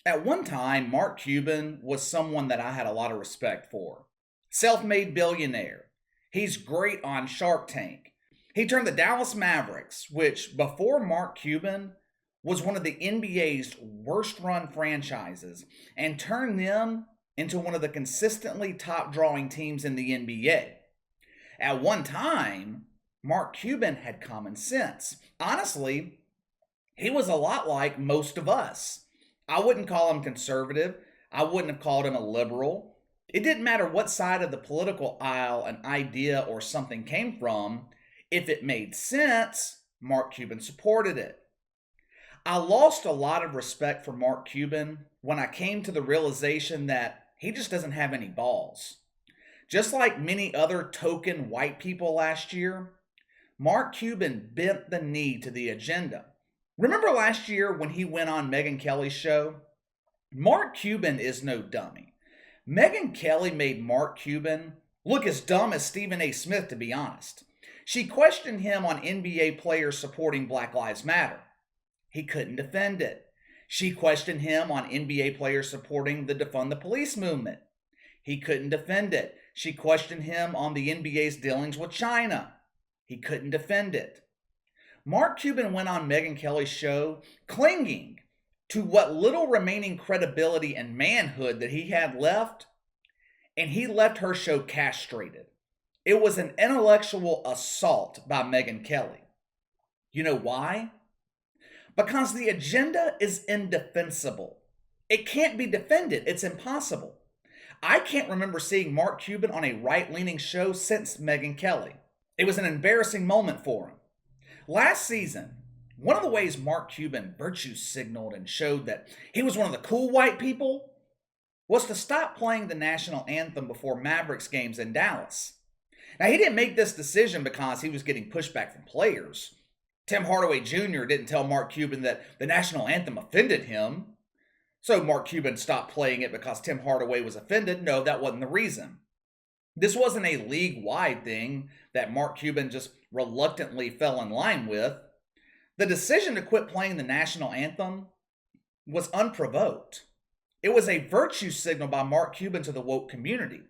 At one time, Mark Cuban was someone that I had a lot of respect for. Self made billionaire. He's great on Shark Tank. He turned the Dallas Mavericks, which before Mark Cuban was one of the NBA's worst run franchises, and turned them into one of the consistently top drawing teams in the NBA. At one time, Mark Cuban had common sense. Honestly, he was a lot like most of us. I wouldn't call him conservative. I wouldn't have called him a liberal. It didn't matter what side of the political aisle an idea or something came from. If it made sense, Mark Cuban supported it. I lost a lot of respect for Mark Cuban when I came to the realization that he just doesn't have any balls. Just like many other token white people last year, Mark Cuban bent the knee to the agenda. Remember last year when he went on Megyn Kelly's show? Mark Cuban is no dummy. Megyn Kelly made Mark Cuban look as dumb as Stephen A. Smith, to be honest. She questioned him on NBA players supporting Black Lives Matter. He couldn't defend it. She questioned him on NBA players supporting the Defund the Police movement. He couldn't defend it. She questioned him on the NBA's dealings with China. He couldn't defend it. Mark Cuban went on Megyn Kelly's show clinging to what little remaining credibility and manhood that he had left, and he left her show castrated. It was an intellectual assault by Megyn Kelly. You know why? Because the agenda is indefensible. It can't be defended. It's impossible. I can't remember seeing Mark Cuban on a right-leaning show since Megyn Kelly. It was an embarrassing moment for him. Last season, one of the ways Mark Cuban virtue signaled and showed that he was one of the cool white people was to stop playing the national anthem before Mavericks games in Dallas. Now, he didn't make this decision because he was getting pushback from players. Tim Hardaway Jr. didn't tell Mark Cuban that the national anthem offended him. So Mark Cuban stopped playing it because Tim Hardaway was offended. No, that wasn't the reason. This wasn't a league-wide thing that Mark Cuban just reluctantly fell in line with. The decision to quit playing the national anthem was unprovoked. It was a virtue signal by Mark Cuban to the woke community.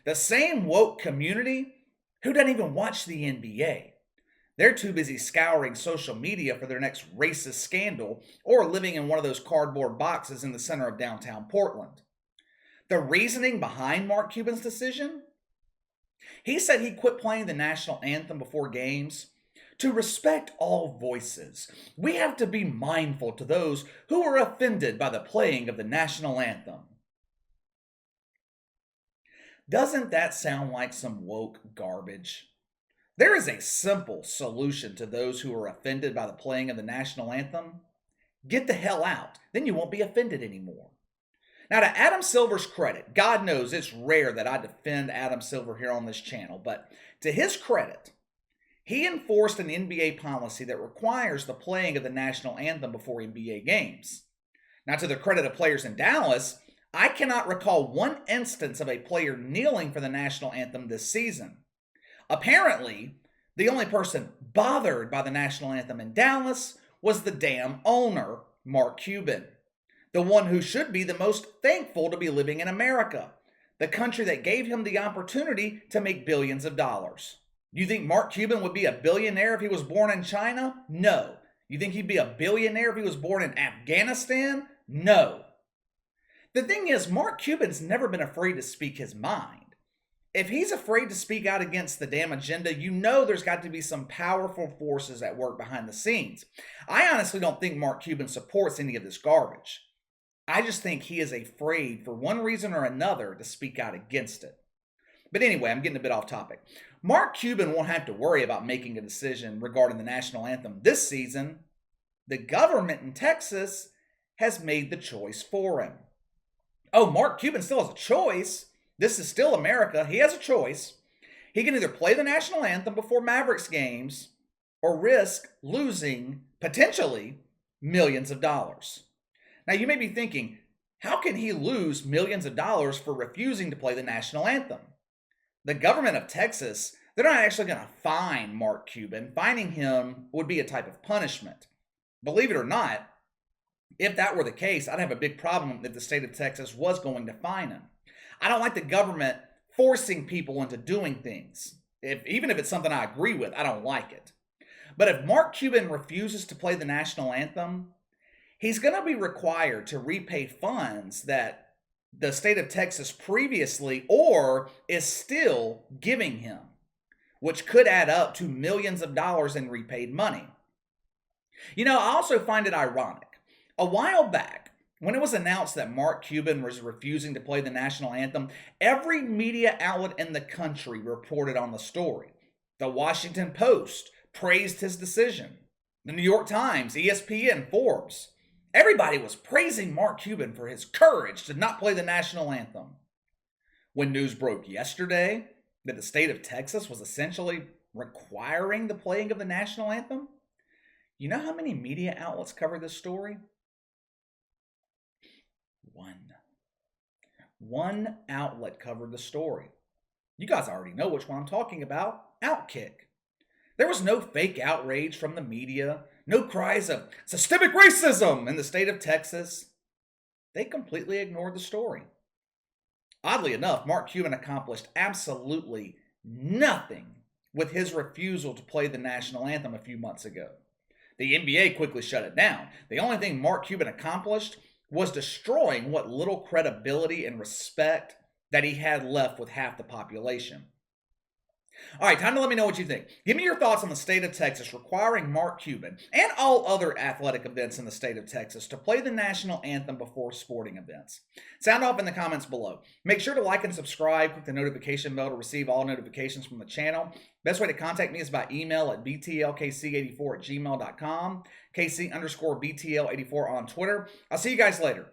The same woke community who doesn't even watch the NBA. They're too busy scouring social media for their next racist scandal or living in one of those cardboard boxes in the center of downtown Portland. The reasoning behind Mark Cuban's decision? He said he quit playing the national anthem before games to respect all voices. We have to be mindful to those who are offended by the playing of the national anthem. Doesn't that sound like some woke garbage? There is a simple solution to those who are offended by the playing of the national anthem. Get the hell out. Then you won't be offended anymore. Now, to Adam Silver's credit, God knows it's rare that I defend Adam Silver here on this channel, but to his credit, he enforced an NBA policy that requires the playing of the national anthem before NBA games. Now, to the credit of players in Dallas, I cannot recall one instance of a player kneeling for the national anthem this season. Apparently, the only person bothered by the national anthem in Dallas was the damn owner, Mark Cuban. The one who should be the most thankful to be living in America, the country that gave him the opportunity to make billions of dollars. You think Mark Cuban would be a billionaire if he was born in China? No. You think he'd be a billionaire if he was born in Afghanistan? No. The thing is, Mark Cuban's never been afraid to speak his mind. If he's afraid to speak out against the damn agenda, you know there's got to be some powerful forces at work behind the scenes. I honestly don't think Mark Cuban supports any of this garbage. I just think he is afraid for one reason or another to speak out against it. But anyway, I'm getting a bit off topic. Mark Cuban won't have to worry about making a decision regarding the national anthem this season. The government in Texas has made the choice for him. Oh, Mark Cuban still has a choice. This is still America. He has a choice. He can either play the national anthem before Mavericks games or risk losing, potentially, millions of dollars. Now, you may be thinking, how can he lose millions of dollars for refusing to play the national anthem? The government of Texas, they're not actually going to fine Mark Cuban. Fining him would be a type of punishment. Believe it or not, If that were the case, I'd have a big problem if the state of Texas was going to fine him. I don't like the government forcing people into doing things. Even if it's something I agree with, I don't like it. But if Mark Cuban refuses to play the national anthem, he's going to be required to repay funds that the state of Texas previously or is still giving him, which could add up to millions of dollars in repaid money. I also find it ironic. A while back, when it was announced that Mark Cuban was refusing to play the national anthem, every media outlet in the country reported on the story. The Washington Post praised his decision. The New York Times, ESPN, Forbes. Everybody was praising Mark Cuban for his courage to not play the national anthem. When news broke yesterday that the state of Texas was essentially requiring the playing of the national anthem, you know how many media outlets covered this story? One outlet covered the story. You guys already know which one I'm talking about. Outkick. There was no fake outrage from the media, no cries of systemic racism in the state of Texas. They completely ignored the story. Oddly enough, Mark Cuban accomplished absolutely nothing with his refusal to play the national anthem a few months ago. The NBA quickly shut it down. The only thing Mark Cuban accomplished was destroying what little credibility and respect that he had left with half the population. All right, time to let me know what you think. Give me your thoughts on the state of Texas requiring Mark Cuban and all other athletic events in the state of Texas to play the national anthem before sporting events. Sound off in the comments below. Make sure to like and subscribe. Click the notification bell to receive all notifications from the channel. Best way to contact me is by email at btlkc84@gmail.com, KC_BTL84 on Twitter. I'll see you guys later.